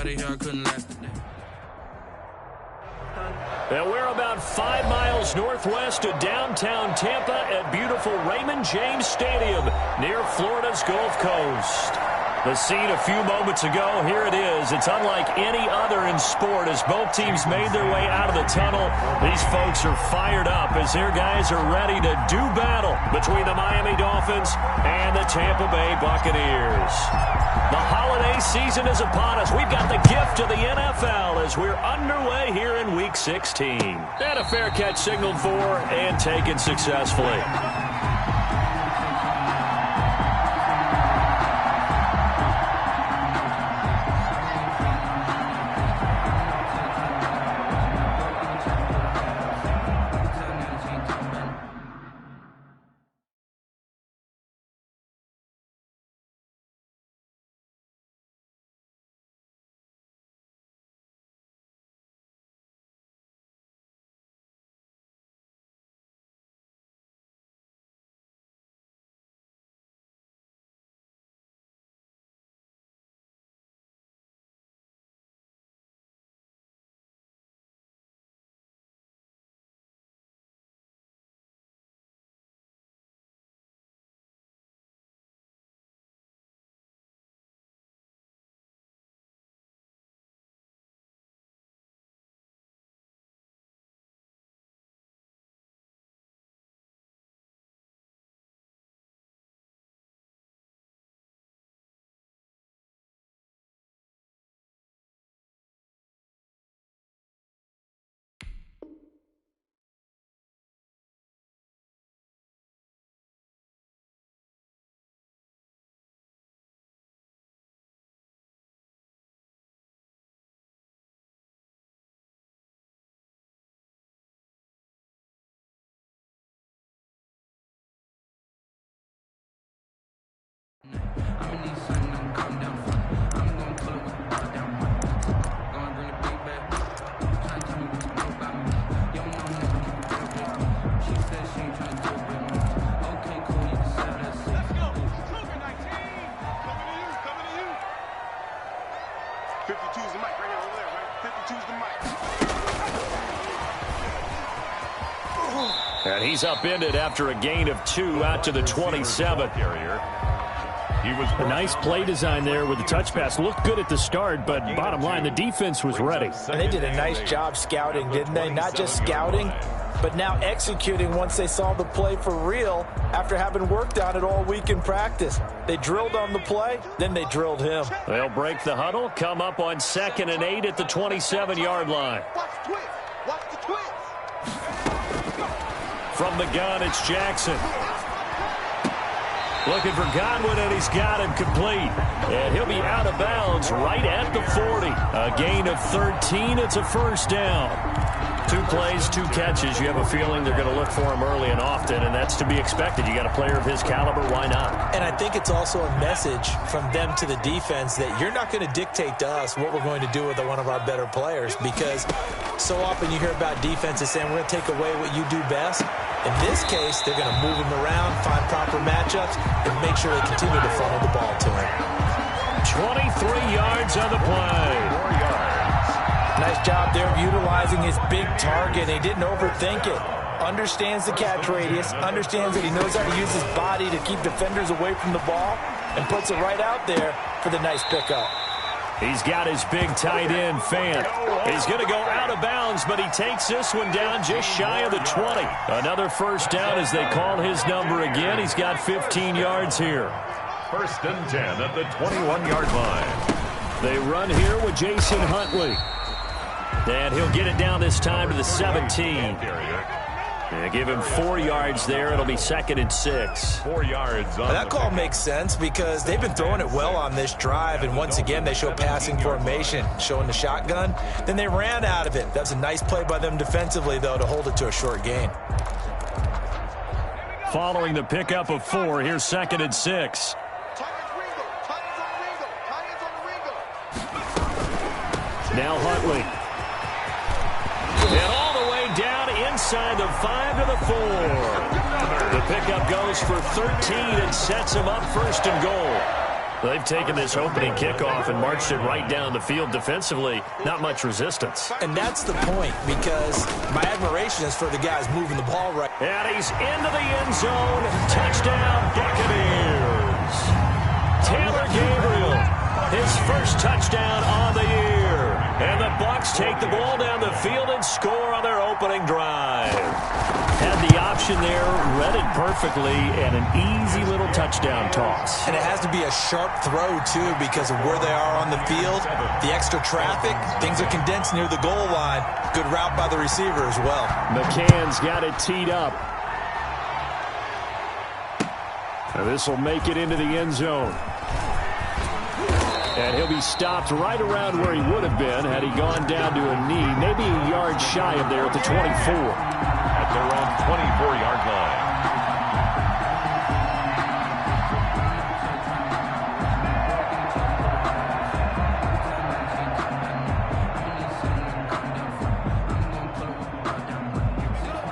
out of here, I couldn't last a day. And we're about 5 miles northwest of downtown Tampa at beautiful Raymond James Stadium near Florida's Gulf Coast. The scene a few moments ago, here it is. It's unlike any other in sport as both teams made their way out of the tunnel. These folks are fired up as their guys are ready to do battle between the Miami Dolphins and the Tampa Bay Buccaneers. The holiday season is upon us. We've got the gift of the NFL as we're underway here in Week 16. And a fair catch signaled for and taken successfully. I'm in these sun, I'm calm down. I'm gonna pull up with the bar down. Gonna bring the big back. Trying to tell me what you know about me. You don't know nothing, keep it real with me. She said she ain't trying to do it with me. Okay, cool, you can sell that shit. Let's go. Cougar 19. Coming to you, coming to you. 52's the mic right here over there, right? 52's the mic. And he's upended after a gain of 2 out to the 27th. A nice play design there with the touch pass. Looked good at the start, but bottom line, the defense was ready. And they did a nice job scouting, didn't they? Not just scouting, but now executing once they saw the play for real after having worked on it all week in practice. They drilled on the play, then they drilled him. They'll break the huddle, come up on 2nd and 8 at the 27-yard line. Watch the twist. Watch the twist. From the gun, it's Jackson. Looking for Godwin, and he's got him complete. And he'll be out of bounds right at the 40. A gain of 13. It's a first down. 2 plays, 2 catches. You have a feeling they're going to look for him early and often, and that's to be expected. You got a player of his caliber, why not? And I think it's also a message from them to the defense that you're not going to dictate to us what we're going to do with one of our better players, because so often you hear about defenses saying we're going to take away what you do best. In this case, they're going to move him around, find proper matchups, and make sure they continue to funnel the ball to him. 23 yards on the play. 4 yards. Nice job there of utilizing his big target. He didn't overthink it. Understands the catch radius, understands that he knows how to use his body to keep defenders away from the ball, and puts it right out there for the nice pickup. He's got his big tight end, Fant. He's going to go out of bounds, but he takes this one down just shy of the 20. Another first down as they call his number again. He's got 15 yards here. 1st and 10 at the 21-yard line. They run here with Jason Huntley. And he'll get it down this time to the 17. They give him 4 yards there. It'll be 2nd and 6. 4 yards. On that call makes sense because they've been throwing it well on this drive, and once again they show passing formation, showing the shotgun. Then they ran out of it. That's a nice play by them defensively, though, to hold it to a short gain. Following the pickup of 4, here's 2nd and 6. Now Huntley. And all the way down inside the 5 to the 4. The pickup goes for 13 and sets him up 1st and goal. They've taken this opening kickoff and marched it right down the field defensively. Not much resistance. And that's the point, because my admiration is for the guys moving the ball right. And he's into the end zone. Touchdown, Buccaneers. Taylor Gabriel, his first touchdown on the year. And the Bucs take the ball down the field and score on their opening drive. Had the option there, read it perfectly, and an easy little touchdown toss. And it has to be a sharp throw, too, because of where they are on the field. The extra traffic, things are condensed near the goal line. Good route by the receiver as well. McCann's got it teed up. And this will make it into the end zone. And he'll be stopped right around where he would have been had he gone down to a knee, maybe a yard shy of there at the 24. At their own 24-yard line.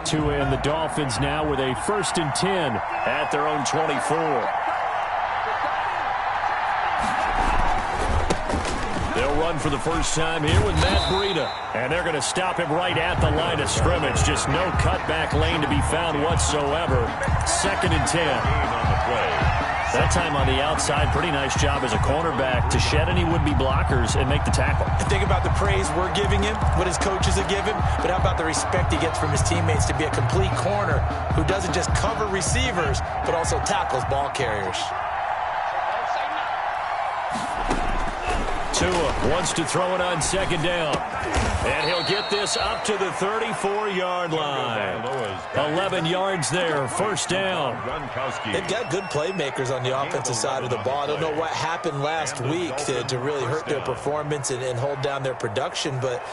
Tua and the Dolphins now with a 1st and 10 at their own 24. They'll run for the first time here with Matt Breida. And they're going to stop him right at the line of scrimmage. Just no cutback lane to be found whatsoever. 2nd and 10. On the play. That time on the outside, pretty nice job as a cornerback to shed any would-be blockers and make the tackle. And think about the praise we're giving him, what his coaches have given, but how about the respect he gets from his teammates to be a complete corner who doesn't just cover receivers, but also tackles ball carriers. Tua wants to throw it on 2nd down. And he'll get this up to the 34-yard line. 11 yards there, 1st down. They've got good playmakers on the offensive side of the ball. I don't know what happened last week to really hurt their performance and hold down their production, but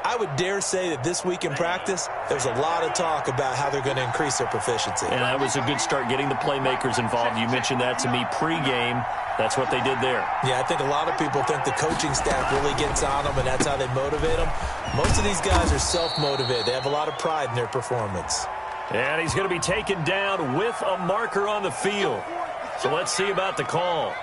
I would dare say that this week in practice, there's a lot of talk about how they're going to increase their proficiency. And that was a good start getting the playmakers involved. You mentioned that to me pregame. That's what they did there. Yeah, I think a lot of people think the coaching staff really gets on them, and that's how they motivate them. Most of these guys are self-motivated. They have a lot of pride in their performance. And he's going to be taken down with a marker on the field. So let's see about the call.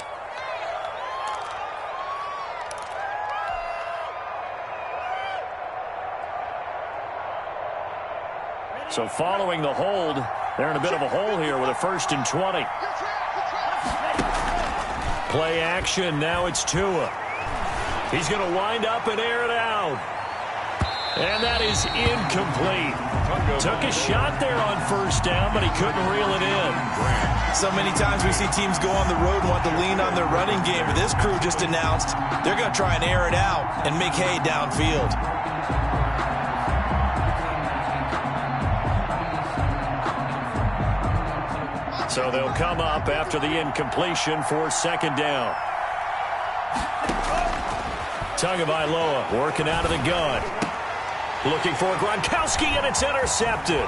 So following the hold, they're in a bit of a hole here with a 1st and 20. Play action, now it's Tua. He's going to wind up and air it out. And that is incomplete. Took a shot there on 1st down, but he couldn't reel it in. So many times we see teams go on the road and want to lean on their running game, but this crew just announced they're going to try and air it out and make hay downfield. So they'll come up after the incompletion for 2nd down. Tagovailoa working out of the gun. Looking for Gronkowski, and it's intercepted.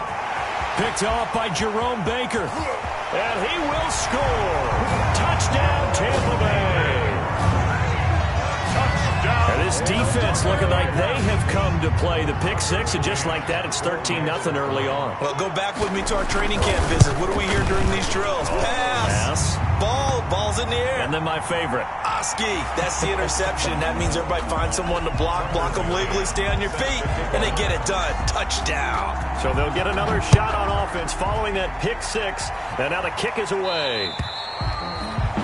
Picked off by Jerome Baker. And he will score. Touchdown, Tampa Bay. And this defense looking like they have come to play. The pick 6, and just like that, it's 13-0 early on. Well, go back with me to our training camp visit. What do we hear during these drills? Pass. Ball's in the air. And then my favorite. Oski, that's the interception. That means everybody finds someone to block them legally, stay on your feet, and they get it done. Touchdown. So they'll get another shot on offense following that pick 6, and now the kick is away.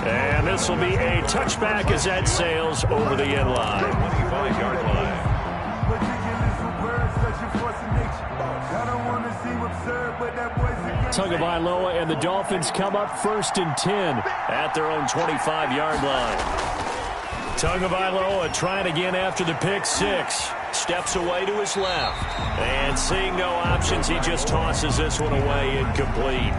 And this will be a touchback as that sails over the end line. 25-yard line. Tagovailoa and the Dolphins come up 1st and 10 at their own 25-yard line. Tagovailoa trying again after the pick 6. Steps away to his left. And seeing no options, he just tosses this one away incomplete.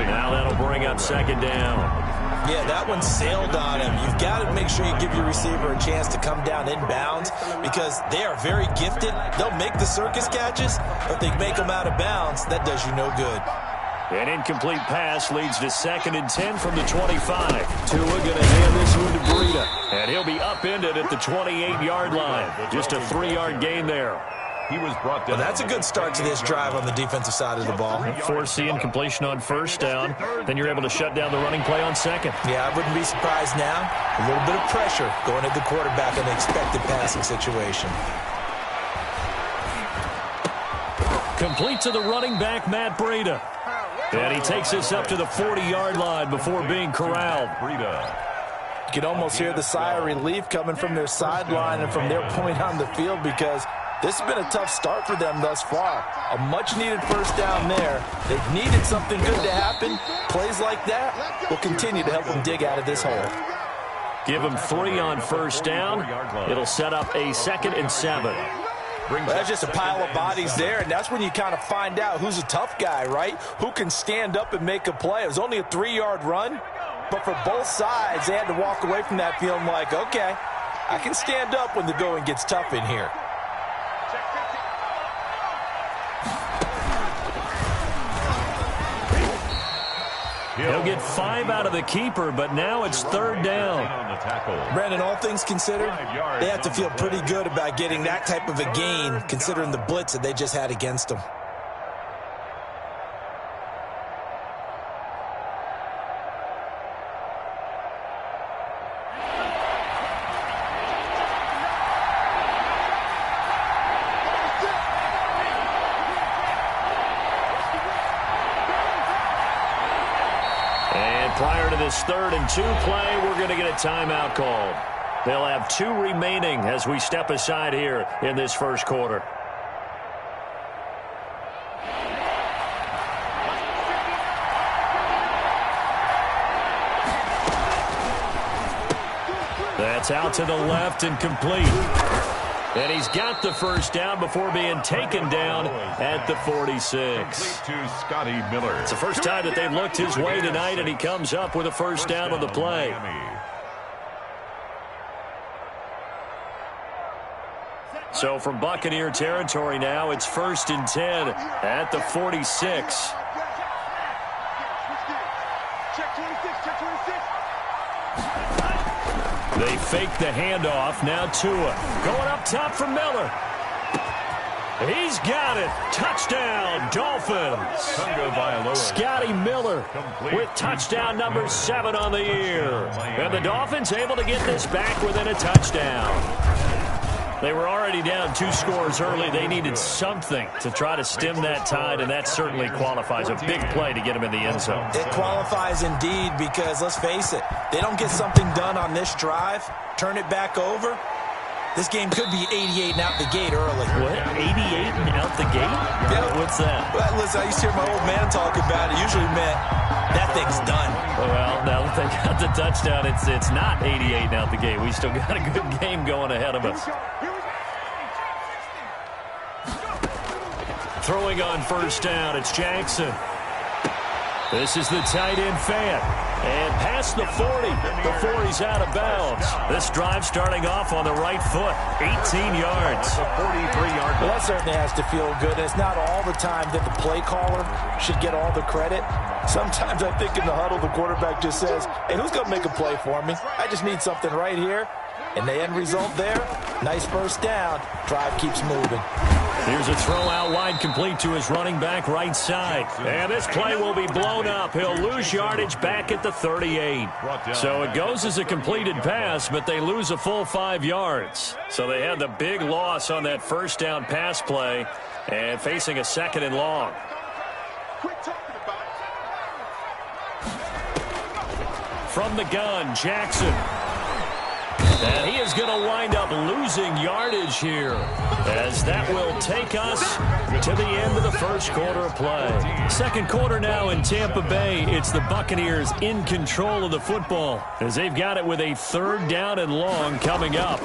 Now that'll bring up 2nd down. Yeah, that one sailed on him. You've got to make sure you give your receiver a chance to come down inbounds because they are very gifted. They'll make the circus catches, but if they make them out of bounds, that does you no good. An incomplete pass leads to 2nd and 10 from the 25. Tua going to hand this one to Breida. And he'll be upended at the 28-yard line. Just a 3-yard gain there. He was brought down. Well, that's a good start to this drive on the defensive side of the ball. Foreseeing completion on first down. Then you're able to shut down the running play on second. Yeah, I wouldn't be surprised now. A little bit of pressure going at the quarterback in an expected passing situation. Complete to the running back, Matt Breida. And he takes this up to the 40-yard line before being corralled. You can almost hear the sigh of relief coming from their sideline and from their point on the field, because this has been a tough start for them thus far. A much-needed first down there. They've needed something good to happen. Plays like that will continue to help them dig out of this hole. Give them 3 on first down. It'll set up a 2nd and 7. Well, that's just a pile of bodies there, and that's when you kind of find out who's a tough guy, right? Who can stand up and make a play. It was only a 3-yard run, but for both sides, they had to walk away from that feeling like, okay, I can stand up when the going gets tough in here. He'll get 5 out of the keeper, but now it's 3rd down. Brandon, all things considered, they have to feel pretty good about getting that type of a gain, considering the blitz that they just had against them. Prior to this 3rd and 2 play, we're going to get a timeout called. They'll have 2 remaining as we step aside here in this first quarter. That's out to the left and complete. And he's got the first down before being taken down at the 46. To Scotty Miller. It's the first time that they've looked his way tonight, and he comes up with a first down on the play. So from Buccaneer territory now, it's 1st and 10 at the 46. They fake the handoff. Now Tua going up top for Miller. He's got it. Touchdown, Dolphins. Scotty Miller with touchdown number 7 on the year. And the Dolphins able to get this back within a touchdown. They were already down 2 scores early. They needed something to try to stem that tide, and that certainly qualifies. A big play to get them in the end zone. It qualifies indeed, because let's face it, they don't get something done on this drive, turn it back over, this game could be 88 and out the gate early. What? 88 and out the gate? Yeah. What's that? Well, listen, I used to hear my old man talk about it. Usually meant that thing's done. Well, now that they got the touchdown, it's not 88 and out the gate. We still got a good game going ahead of us. Throwing on first down, it's Jackson. This is the tight end Fant. And past the 40 before he's out of bounds. This drive starting off on the right foot. 18 yards. 43-yard. Well, that certainly has to feel good. It's not all the time that the play caller should get all the credit. Sometimes I think in the huddle, the quarterback just says, hey, who's going to make a play for me? I just need something right here. And the end result there, nice first down. Drive keeps moving. Here's a throw out wide, complete to his running back right side. And this play will be blown up. He'll lose yardage back at the 38. So it goes as a completed pass, but they lose a full 5 yards. So they had the big loss on that first down pass play and facing a 2nd and long. From the gun, Jackson. And he is going to wind up losing yardage here, as that will take us to the end of the first quarter of play. Second quarter now in Tampa Bay. It's the Buccaneers in control of the football, as they've got it with a 3rd down and long coming up.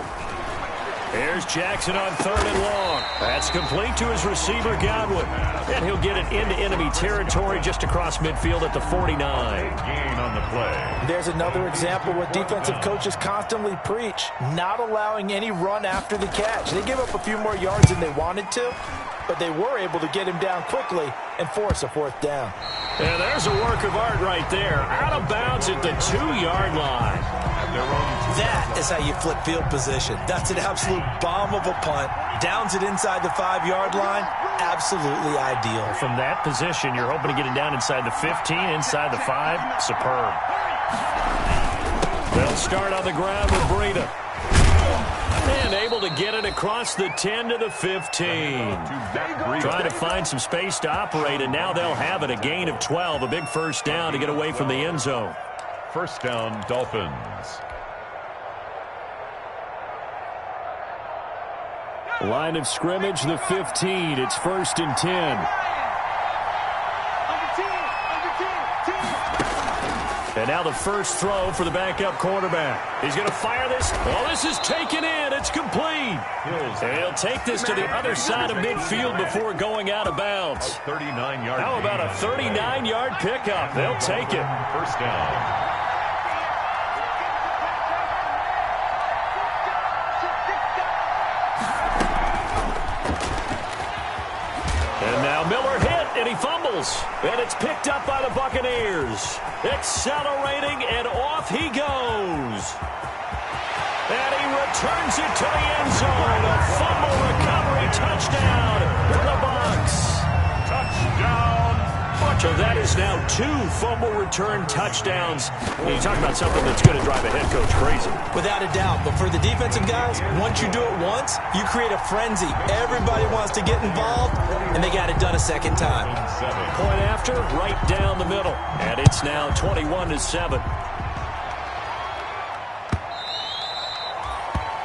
Here's Jackson on 3rd and long. That's complete to his receiver, Godwin. And he'll get it into enemy territory just across midfield at the 49. Gain on the play. There's another example what defensive coaches constantly preach, not allowing any run after the catch. They gave up a few more yards than they wanted to, but they were able to get him down quickly and force a 4th down. And there's a work of art right there. Out of bounds at the 2-yard line. That is how you flip field position. That's an absolute bomb of a punt. Downs it inside the 5-yard line. Absolutely ideal. From that position, you're hoping to get it down inside the 15, inside the 5. Superb. They'll start on the ground with Breida. And able to get it across the 10 to the 15. Trying to find some space to operate, and now they'll have it. A gain of 12, a big first down to get away from the end zone. First down, Dolphins. Line of scrimmage, the 15. It's 1st and 10. And now the first throw for the backup quarterback. He's going to fire this. Oh, this is taken in. It's complete. He'll take this to the other side of midfield before going out of bounds. 39-yard. How about a 39-yard pickup? They'll take it. First down. And now Miller hit, and he fumbles. And it's picked up by the Buccaneers. Accelerating, and off he goes. And he returns it to the end zone. A fumble recovery touchdown for the Bucs. Touchdown. So that is now 2 fumble return touchdowns. You talk about something that's going to drive a head coach crazy. Without a doubt. But for the defensive guys, once you do it once, you create a frenzy. Everybody wants to get involved, and they got it done a second time. Point after, right down the middle. And it's now 21-7.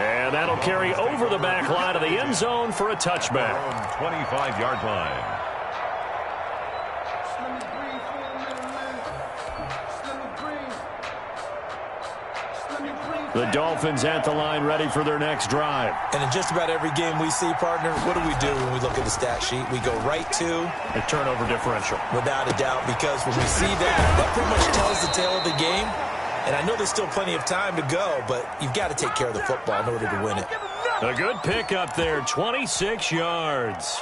And that'll carry over the back line of the end zone for a touchback. 25-yard line. The Dolphins at the line ready for their next drive. And in just about every game we see, partner, what do we do when we look at the stat sheet? We go right to the turnover differential. Without a doubt, because when we see that pretty much tells the tale of the game. And I know there's still plenty of time to go, but you've got to take care of the football in order to win it. A good pick up there, 26 yards.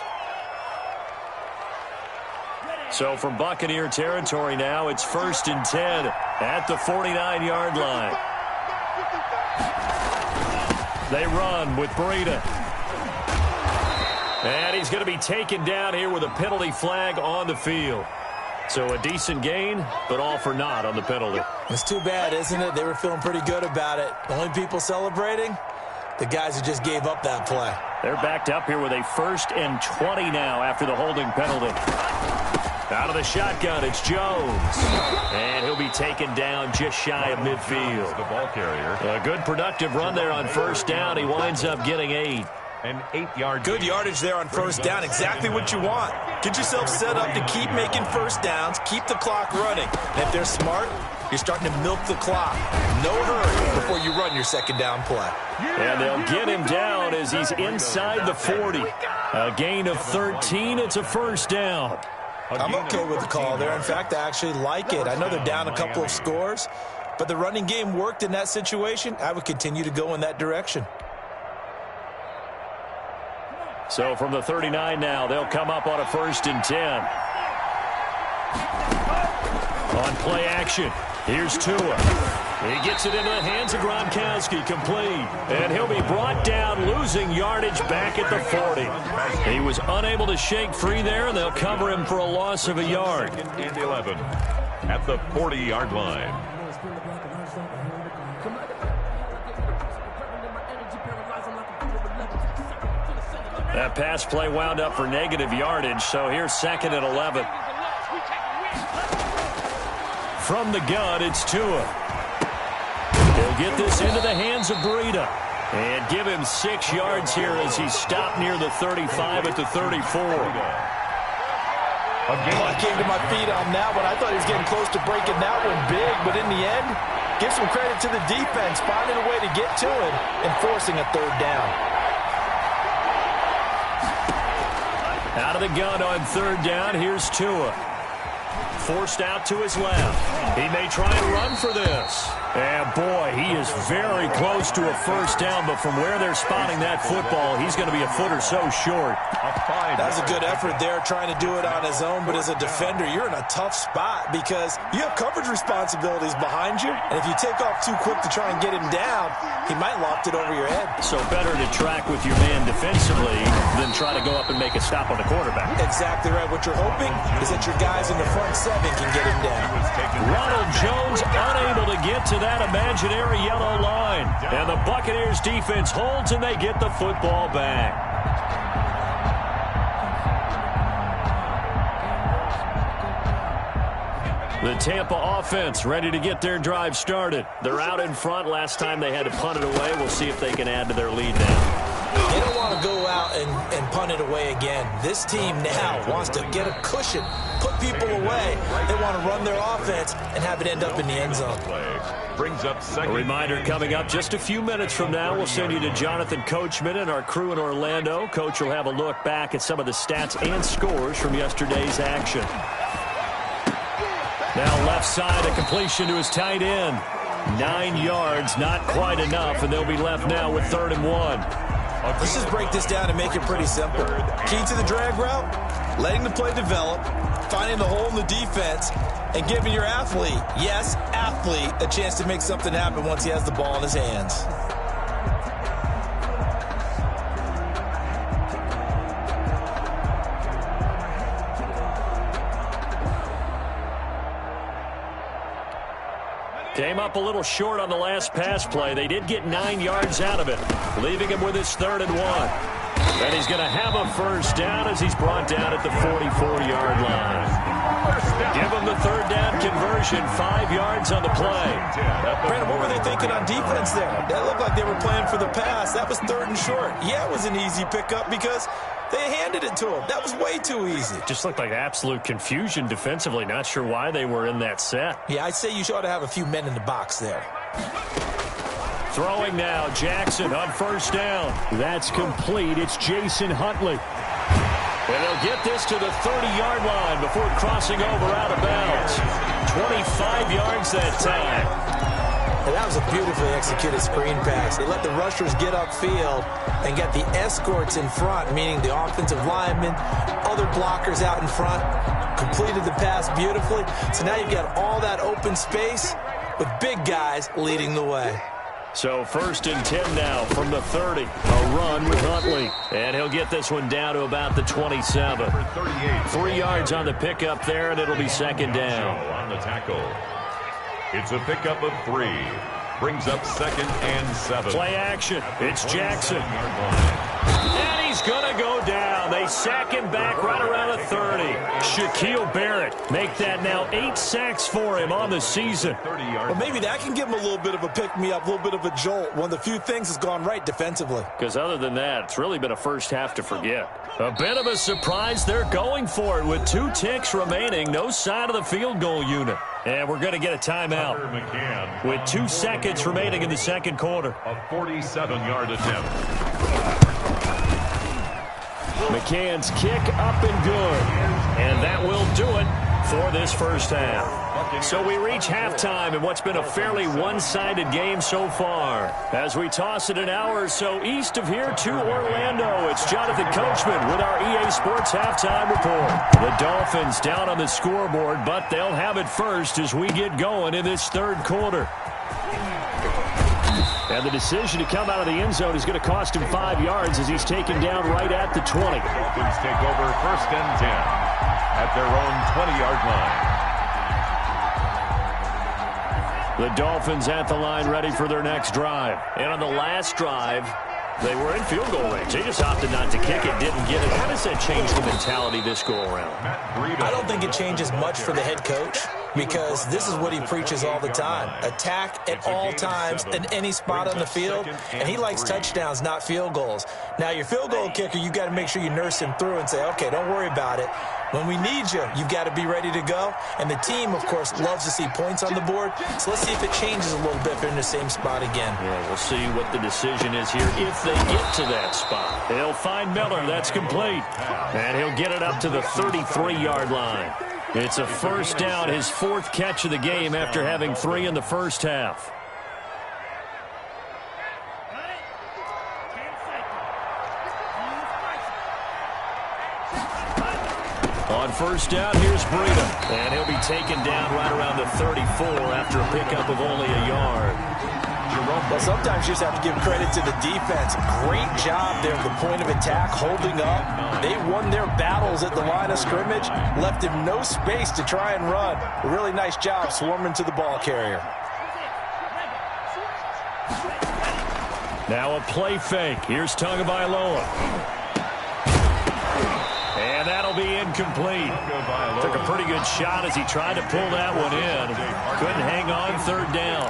So from Buccaneer territory now, it's 1st and 10 at the 49-yard line. They run with Breida. And he's going to be taken down here with a penalty flag on the field. So a decent gain, but all for naught on the penalty. It's too bad, isn't it? They were feeling pretty good about it. The only people celebrating, the guys who just gave up that play. They're backed up here with a 1st and 20 now after the holding penalty. Out of the shotgun, it's Jones. And he'll be taken down just shy of midfield. The ball carrier. A good productive run there on 1st down. He winds up getting 8. An 8-yard. Good yardage there on 1st down. Exactly what you want. Get yourself set up to keep making 1st downs. Keep the clock running. And if they're smart, you're starting to milk the clock. No hurry before you run your 2nd down play. And they'll get him down as he's inside the 40. A gain of 13. It's a 1st down. I'm okay with the call there. In fact, I actually like it. I know they're down a couple of scores, but the running game worked in that situation. I would continue to go in that direction. So from the 39 now, they'll come up on a 1st and 10. On play action, here's Tua. He gets it into the hands of Gronkowski, complete. And he'll be brought down, losing yardage back at the 40. He was unable to shake free there, and they'll cover him for a loss of a yard. 2nd and 11 at the 40-yard line. That pass play wound up for negative yardage, so here's 2nd and 11. From the gun, it's Tua. He'll get this into the hands of Breida and give him 6 yards here as he's stopped near the 35 at the 34. I came to my feet on that one. I thought he was getting close to breaking that one big, but in the end, give some credit to the defense, finding a way to get to him and forcing a 3rd down. Out of the gun on 3rd down, here's Tua. Forced out to his left. He may try and run for this. And boy, he is very close to a first down, but from where they're spotting that football, he's going to be a foot or so short. That's a good effort there, trying to do it on his own, but as a defender, you're in a tough spot because you have coverage responsibilities behind you, and if you take off too quick to try and get him down, he might loft it over your head. So better to track with your man defensively than try to go up and make a stop on the quarterback. Exactly right. What you're hoping is that your guys in the front seven can get him down. Ronald Jones unable to get to that imaginary yellow line. And the Buccaneers defense holds and they get the football back. The Tampa offense ready to get their drive started. They're out in front. Last time they had to punt it away. We'll see if they can add to their lead now. They don't want to go out and punt it away again. This team now wants to get a cushion, put people away. They want to run their offense and have it end up in the end zone. Brings up second. A reminder coming up just a few minutes from now. We'll send you to Jonathan Coachman and our crew in Orlando. Coach will have a look back at some of the stats and scores from yesterday's action. Now left side, a completion to his tight end. 9 yards, not quite enough, and they'll be left now with 3rd and 1. Let's just break this down and make it pretty simple. Key to the drag route, letting the play develop, finding the hole in the defense, and giving your athlete, yes, athlete, a chance to make something happen once he has the ball in his hands. Came up a little short on the last pass play. They did get 9 yards out of it, leaving him with his 3rd and 1. And he's going to have a first down as he's brought down at the 44-yard line. Give him the 3rd down conversion, 5 yards on the play. Brandon, what were they thinking on defense there? That looked like they were playing for the pass. That was 3rd and short. Yeah, it was an easy pickup because they handed it to him. That was way too easy. Just looked like absolute confusion defensively. Not sure why they were in that set. Yeah, I'd say you ought to have a few men in the box there. Throwing now, Jackson on first down. That's complete. It's Jason Huntley. And they'll get this to the 30-yard line before crossing over out of bounds. 25 yards that time. And that was a beautifully executed screen pass. They let the rushers get upfield and get the escorts in front, meaning the offensive linemen, other blockers out in front, completed the pass beautifully. So now you've got all that open space with big guys leading the way. So 1st and 10 now from the 30. A run with Huntley. And he'll get this one down to about the 27. 3 yards on the pickup there, and it'll be 2nd down. On the tackle. It's a pickup of 3. Brings up 2nd and 7. Play action. It's Jackson. And he's going to go down. They sack him back right around the 30. Shaquille Barrett make that now 8 sacks for him on the season. Well, maybe that can give him a little bit of a pick-me-up, a little bit of a jolt. One of the few things has gone right defensively. Because other than that, it's really been a first half to forget. A bit of a surprise. They're going for it with 2 ticks remaining. No sign of the field goal unit. And we're going to get a timeout with 2 seconds remaining in the 2nd quarter. A 47-yard attempt. McCann's kick up and good. And that will do it for this first half. So we reach halftime in what's been a fairly one-sided game so far. As we toss it an hour or so east of here to Orlando, it's Jonathan Coachman with our EA Sports Halftime Report. The Dolphins down on the scoreboard, but they'll have it first as we get going in this 3rd quarter. And the decision to come out of the end zone is going to cost him 5 yards as he's taken down right at the 20. Dolphins take over 1st and 10 at their own 20-yard line. The Dolphins at the line ready for their next drive. And on the last drive, they were in field goal range. They just opted not to kick it, didn't get it. How does that change the mentality this go around? I don't think it changes much for the head coach because this is what he preaches all the time. Attack at all times in any spot on the field, and he likes touchdowns, not field goals. Now, your field goal kicker, you've got to make sure you nurse him through and say, okay, don't worry about it. When we need you, you've got to be ready to go. And the team, of course, loves to see points on the board. So let's see if it changes a little bit if they're in the same spot again. Yeah, we'll see what the decision is here if they get to that spot. They'll find Miller. That's complete. And he'll get it up to the 33-yard line. It's a first down, his 4th catch of the game after having 3 in the first half. On first down, here's Breida. And he'll be taken down right around the 34 after a pickup of only a yard. Well, sometimes you just have to give credit to the defense. Great job there at the point of attack, holding up. They won their battles at the line of scrimmage, left him no space to try and run. A really nice job swarming to the ball carrier. Now a play fake. Here's Tagovailoa. And that'll be incomplete. Took a pretty good shot as he tried to pull that one in. Couldn't hang on third down.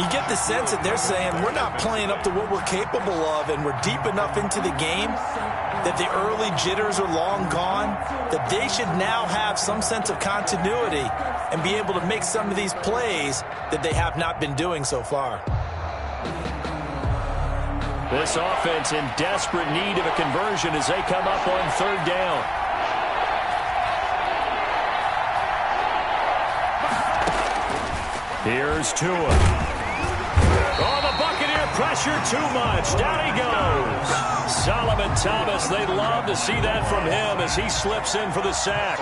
You get the sense that they're saying we're not playing up to what we're capable of, and we're deep enough into the game that the early jitters are long gone, that they should now have some sense of continuity and be able to make some of these plays that they have not been doing so far. This offense in desperate need of a conversion as they come up on third down. Here's Tua. Oh, the Buccaneer pressure too much. Down he goes. Solomon Thomas, they'd love to see that from him as he slips in for the sack.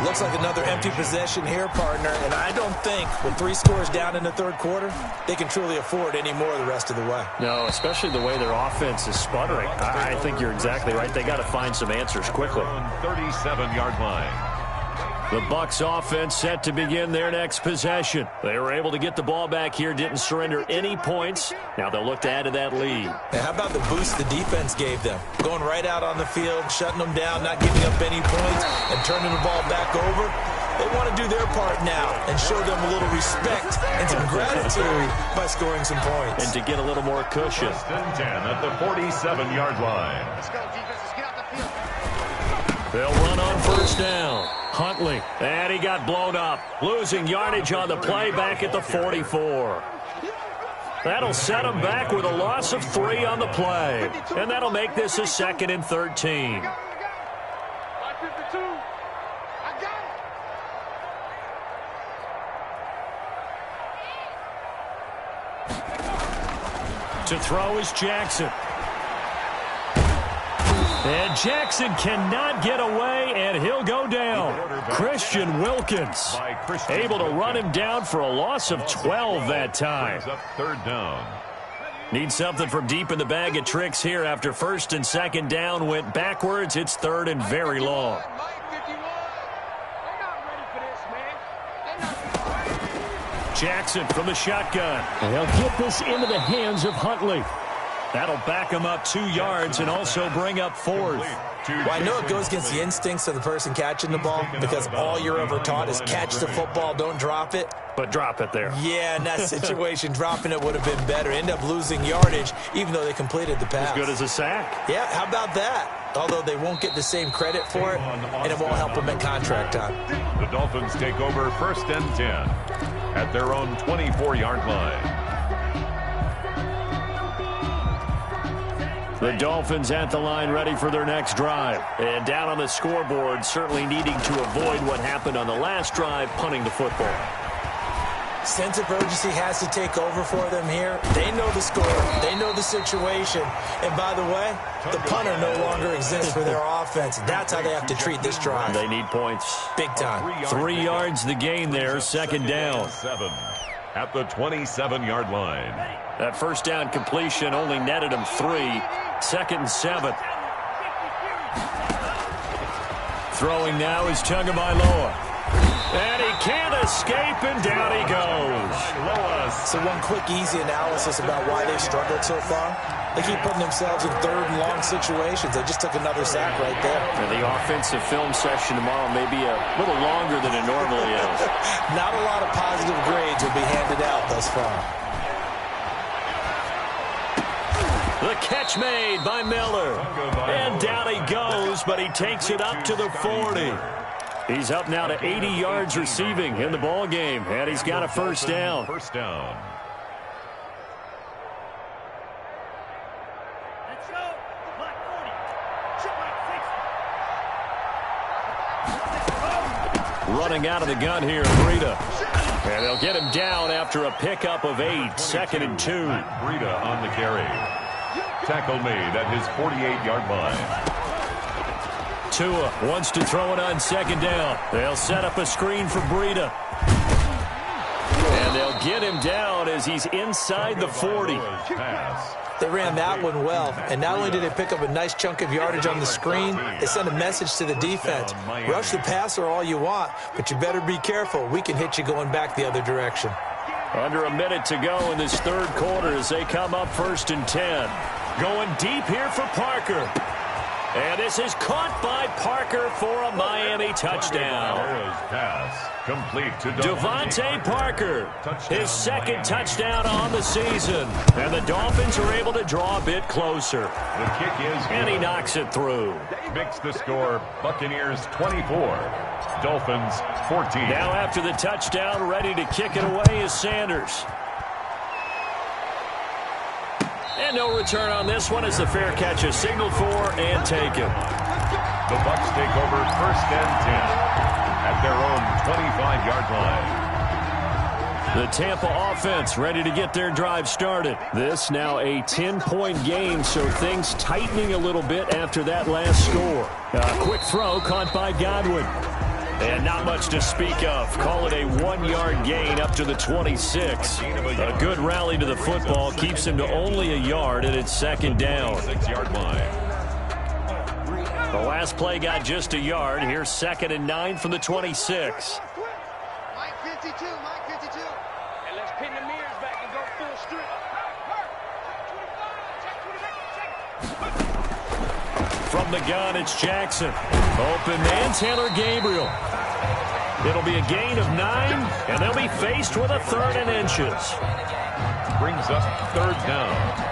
Looks like another empty possession here, partner, and I don't think with 3 scores down in the third quarter, they can truly afford any more the rest of the way. No, especially the way their offense is sputtering. I think you're exactly right. They got to find some answers quickly. 37-yard line. The Bucs offense set to begin their next possession. They were able to get the ball back here, didn't surrender any points. Now they'll look to add to that lead. And how about the boost the defense gave them? Going right out on the field, shutting them down, not giving up any points, and turning the ball back over. They want to do their part now and show them a little respect and some gratitude by scoring some points. And to get a little more cushion. 10 at the 47-yard line. Let's go, defense. Let's get out the field. They'll run on first down. Huntley. And he got blown up. Losing yardage on the play back at the 44. That'll set him back with a loss of 3 on the play. And that'll make this a 2nd and 13. 552. I got it. To throw is Jackson. And Jackson cannot get away, and he'll go down. Christian Wilkins able to run him down for a loss of 12 that time. Third down. Need something from deep in the bag of tricks here after first and second down went backwards. It's third and very long. Jackson from the shotgun. And they'll get this into the hands of Huntley. That'll back him up 2 yards and also bring up 4th. Well, I know it goes against the instincts of the person catching the ball because all you're ever taught is catch the football, don't drop it. But drop it there. Yeah, in that situation, dropping it would have been better. End up losing yardage, even though they completed the pass. As good as a sack. Yeah, how about that? Although they won't get the same credit for it, and it won't help them at contract time. The Dolphins take over 1st and 10 at their own 24-yard line. The Dolphins at the line ready for their next drive. And down on the scoreboard, certainly needing to avoid what happened on the last drive, punting the football. Sense of urgency has to take over for them here. They know the score. They know the situation. And by the way, the punter no longer exists for their offense. That's how they have to treat this drive. They need points. Big time. 3 yards the gain there, second down. 7 at the 27-yard line. That first down completion only netted him 3. 2nd and 7. Throwing now is Tagovailoa. And he can't escape, and down he goes. So one quick, easy analysis about why they've struggled so far. They keep putting themselves in 3rd and long situations. They just took another sack right there. And the offensive film session tomorrow may be a little longer than it normally is. Not a lot of positive grades will be handed out thus far. The catch made by Miller. And down he goes, but he takes it up to the 40. He's up now to 80 yards receiving in the ball game, and he's got a first down. First down. Running out of the gun here, Breida. And they'll get him down after a pickup of 8, 2nd and 2. Breida on the carry. Tackle made at his 48-yard line. Tua wants to throw it on second down. They'll set up a screen for Breida. And they'll get him down as he's inside the 40. They ran that one well, and not only did they pick up a nice chunk of yardage on the screen, they sent a message to the defense. Rush the passer all you want, but you better be careful. We can hit you going back the other direction. Under a minute to go in this third quarter as they come up 1st and 10. Going deep here for Parker. And this is caught by Parker for a Miami touchdown. Pass complete to Devontae Parker, his second touchdown on the season. And the Dolphins are able to draw a bit closer. The kick is And he knocks it through. Makes the score Buccaneers 24, Dolphins 14. Now after the touchdown, ready to kick it away is Sanders. And no return on this one as the fair catch is signaled for and taken. The Bucs take over 1st and 10 at their own 25-yard line. The Tampa offense ready to get their drive started. This now a 10-point game, so things tightening a little bit after that last score. A quick throw caught by Godwin. And not much to speak of. Call it a 1-yard gain up to the 26. A good rally to the football keeps him to only a yard, and it's second down. 6-yard line. The last play got just a yard. Here's 2nd and 9 from the 26. Mike 52, Mike 52. And let's pin the mirrors back and go full strip. From the gun, it's Jackson. Open man, Taylor Gabriel. It'll be a gain of 9, and they'll be faced with a 3rd and inches. Brings up 3rd down.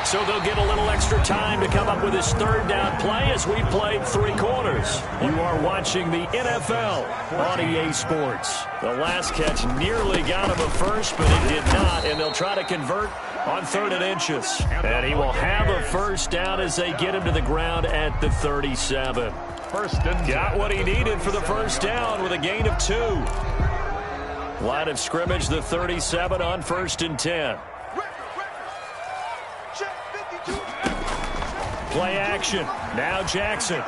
So they'll get a little extra time to come up with his 3rd down play as we played 3 quarters. You are watching the NFL on EA Sports. The last catch nearly got him a first, but it did not, and they'll try to convert on 3rd and inches. And he will have a first down as they get him to the ground at the 37. 1st and 10. Got what he needed for the first down with a gain of 2. Line of scrimmage, the 37 on 1st and 10. Play action. Now Jackson.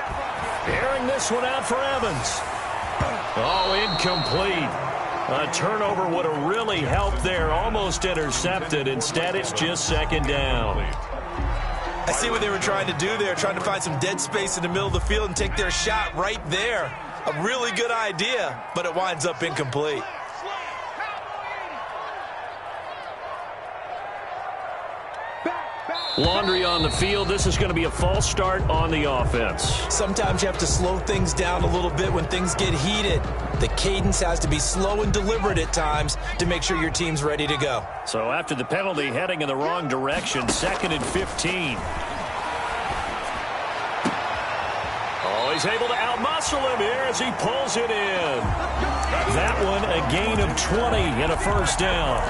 Airing this one out for Evans. Oh, incomplete. A turnover would have really helped there. Almost intercepted. Instead, it's just 2nd down. I see what they were trying to do there, trying to find some dead space in the middle of the field and take their shot right there. A really good idea, but it winds up incomplete. Laundry on the field. This is going to be a false start on the offense. Sometimes you have to slow things down a little bit when things get heated. The cadence has to be slow and deliberate at times to make sure your team's ready to go. So after the penalty, heading in the wrong direction, 2nd and 15. Oh, he's able to outmuscle him here as he pulls it in. That one, a gain of 20 and a first down.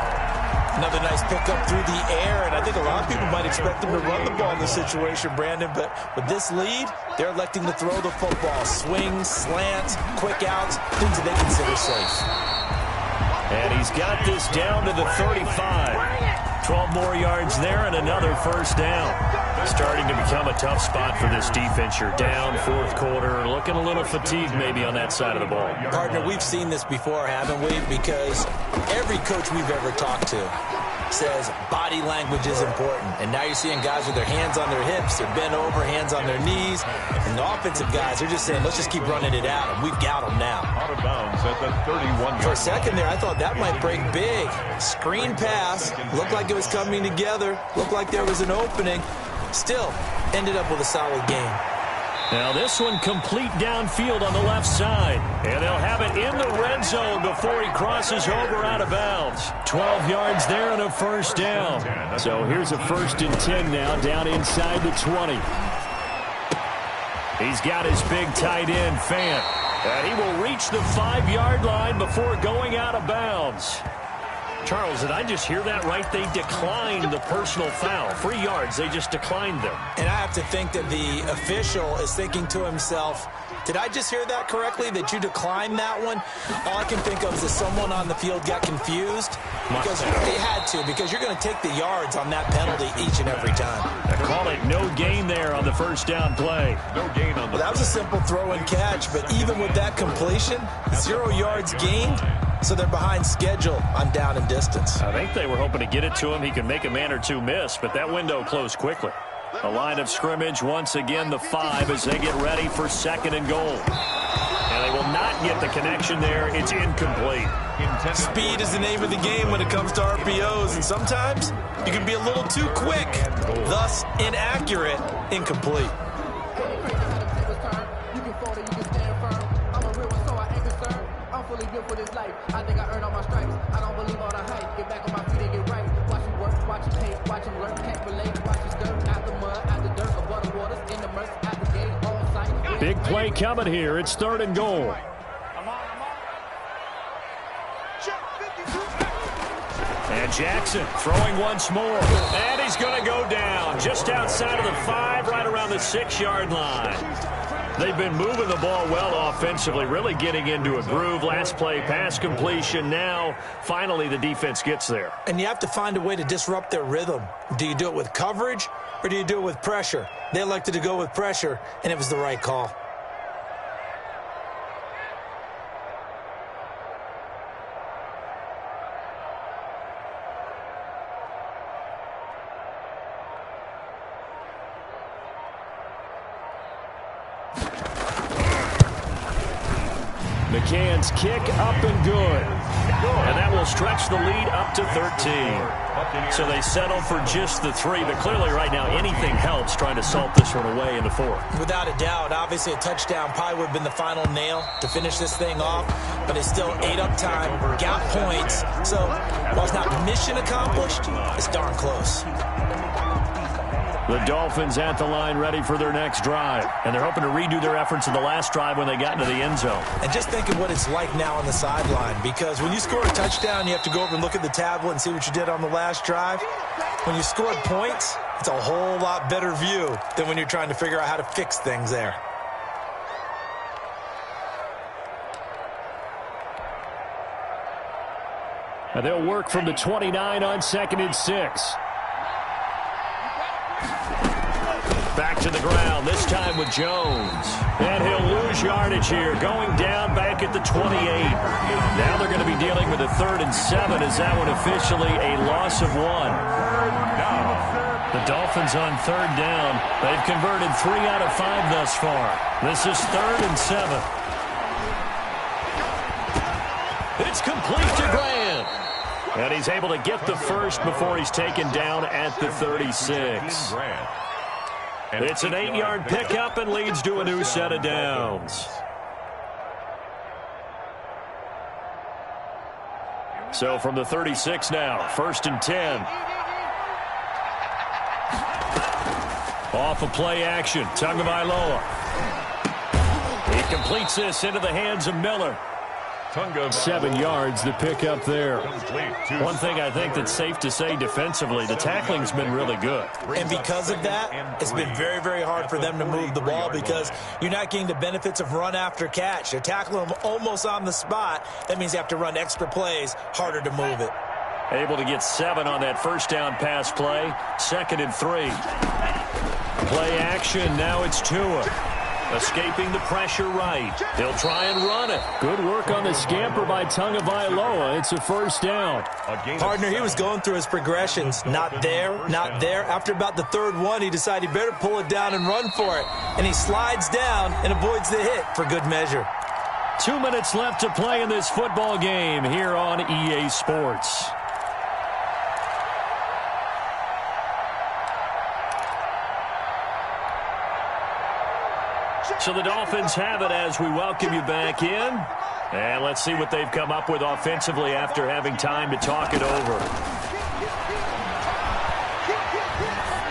Another nice pickup through the air, and I think a lot of people might expect them to run the ball in this situation, Brandon, but with this lead, they're electing to throw the football. Swings, slants, quick outs, things that they consider safe. And he's got this down to the 35. 12 more yards there and another first down. Starting to become a tough spot for this defense. You're down 4th quarter, looking a little fatigued maybe on that side of the ball. Partner, we've seen this before, haven't we? Because every coach we've ever talked to says body language is important. And now you're seeing guys with their hands on their hips, they're bent over, hands on their knees. And the offensive guys, they're just saying, let's just keep running it at them. We've got them now. Out of bounds at the 31. For a second there, I thought that might break big. Screen pass, looked like it was coming together, looked like there was an opening. Still, ended up with a solid game. Now this one complete downfield on the left side. And they'll have it in the red zone before he crosses over out of bounds. 12 yards there and a first down. So here's a 1st and 10 now down inside the 20. He's got his big tight end, Fant. And he will reach the 5-yard line before going out of bounds. Charles, did I just hear that right? They declined the personal foul. 3 yards, they just declined them. And I have to think that the official is thinking to himself, did I just hear that correctly, that you declined that one? All I can think of is that someone on the field got confused. Because they had to, because you're going to take the yards on that penalty each and every time. They call it no gain there on the first down play. No gain on the That was a simple throw and catch, but even with that completion, 0 yards gained, so they're behind schedule on down and distance. I think they were hoping to get it to him. He could make a man or two miss, but that window closed quickly. The line of scrimmage, once again, the 5 as they get ready for 2nd and goal. And they will not get the connection there. It's incomplete. Speed is the name of the game when it comes to RPOs, and sometimes you can be a little too quick, thus inaccurate, incomplete. I think I earned all my stripes. I don't believe all the hype. Get back on my feet and get right. Watch him work, watch him hate, watch him learn, can't relate. Watch his dirt, out the mud, out the dirt, above the waters, in the murks, out the gate, on sight. Big play coming here. It's 3rd and goal. And Jackson throwing once more. And he's going to go down just outside of the 5, right around the 6-yard line. They've been moving the ball well offensively, really getting into a groove. Last play, pass completion. Now, finally, the defense gets there. And you have to find a way to disrupt their rhythm. Do you do it with coverage, or do you do it with pressure? They elected to go with pressure, and it was the right call. McCann's kick up and good. And that will stretch the lead up to 13. So they settle for just the 3, but clearly right now anything helps trying to salt this one away in the 4th. Without a doubt, obviously a touchdown probably would have been the final nail to finish this thing off, but it's still ate up time, got points. So while it's not mission accomplished, it's darn close. The Dolphins at the line ready for their next drive. And they're hoping to redo their efforts in the last drive when they got into the end zone. And just think of what it's like now on the sideline, because when you score a touchdown, you have to go over and look at the tablet and see what you did on the last drive. When you scored points, it's a whole lot better view than when you're trying to figure out how to fix things there. And they'll work from the 29 on 2nd and 6. Back to the ground, this time with Jones. And he'll lose yardage here, going down back at the 28. Now they're going to be dealing with a 3rd and 7 as that one officially a loss of 1. The Dolphins on 3rd down. They've converted 3 out of 5 thus far. This is 3rd and 7. It's complete to Grant. And he's able to get the first before he's taken down at the 36. It's an 8-yard pickup and leads to a new set of downs. So from the 36 now, 1st and 10. Off of play action, Tagovailoa. He completes this into the hands of Miller. 7 yards, the pickup there. One thing I think that's safe to say defensively, the tackling's been really good. And because of that, it's been very, very hard for them to move the ball because you're not getting the benefits of run after catch. They're tackling them almost on the spot. That means you have to run extra plays, harder to move it. Able to get 7 on that first down pass play. 2nd and 3. Play action, now it's Tua. Escaping the pressure right. They'll try and run it. Good work on the scamper by Tagovailoa. It's a 1st down. Partner, he was going through his progressions. Not there, not there. After about the 3rd one, he decided he better pull it down and run for it. And he slides down and avoids the hit for good measure. 2 minutes left to play in this football game here on EA Sports. So the Dolphins have it as we welcome you back in. And let's see what they've come up with offensively after having time to talk it over.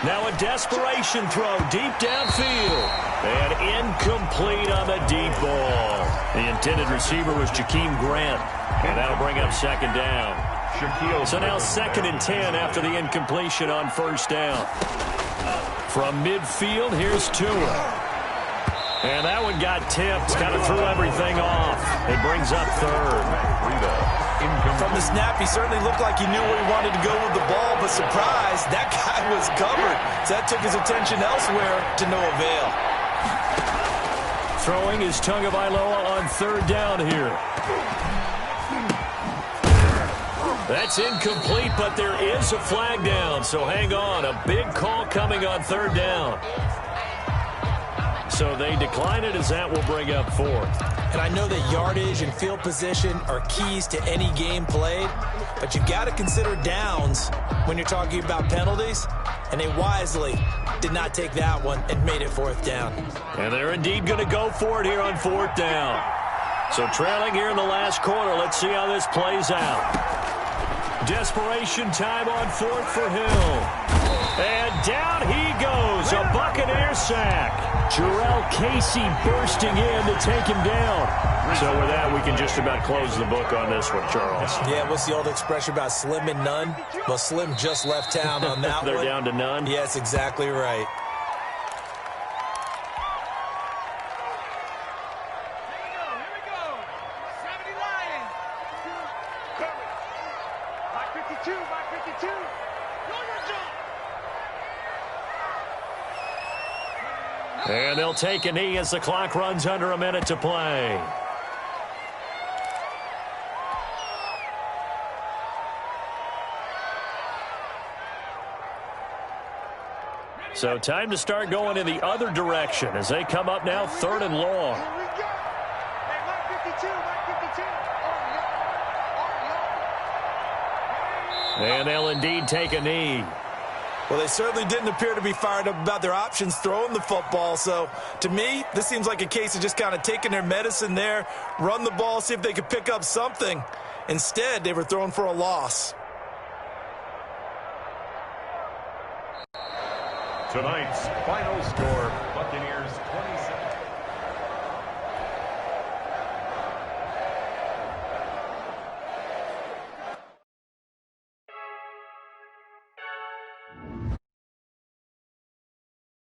Now a desperation throw deep downfield. And incomplete on the deep ball. The intended receiver was Jakeem Grant. And that'll bring up 2nd down. So now 2nd and 10 after the incompletion on first down. From midfield, here's Tua. And that one got tipped, kind of threw everything off. It brings up 3rd. From the snap, he certainly looked like he knew where he wanted to go with the ball, but surprise, that guy was covered. So that took his attention elsewhere to no avail. Throwing is Tagovailoa on 3rd down here. That's incomplete, but there is a flag down, so hang on. A big call coming on 3rd down. So they decline it as that will bring up 4th. And I know that yardage and field position are keys to any game played, but you've got to consider downs when you're talking about penalties, and they wisely did not take that one and made it 4th down. And they're indeed going to go for it here on 4th down. So trailing here in the last quarter, let's see how this plays out. Desperation time on 4th for Hill. And down he goes, a Buccaneer sack. Jarrell Casey bursting in to take him down. So with that, we can just about close the book on this one, Charles. Yeah, what's the old expression about slim and none? Well, Slim just left town on that They're one. down to none? Yes, exactly right. Here we go. 70 Lions. Mike 52, Mike 52. Go your jump. And they'll take a knee as the clock runs under a minute to play. So time to start going in the other direction as they come up now 3rd and long. Here we go. Hey, Mike 52, Mike 52. And they'll indeed take a knee. Well, they certainly didn't appear to be fired up about their options throwing the football. So, to me, this seems like a case of just kind of taking their medicine there, run the ball, see if they could pick up something. Instead, they were throwing for a loss. Tonight's final score, Buccaneers 27.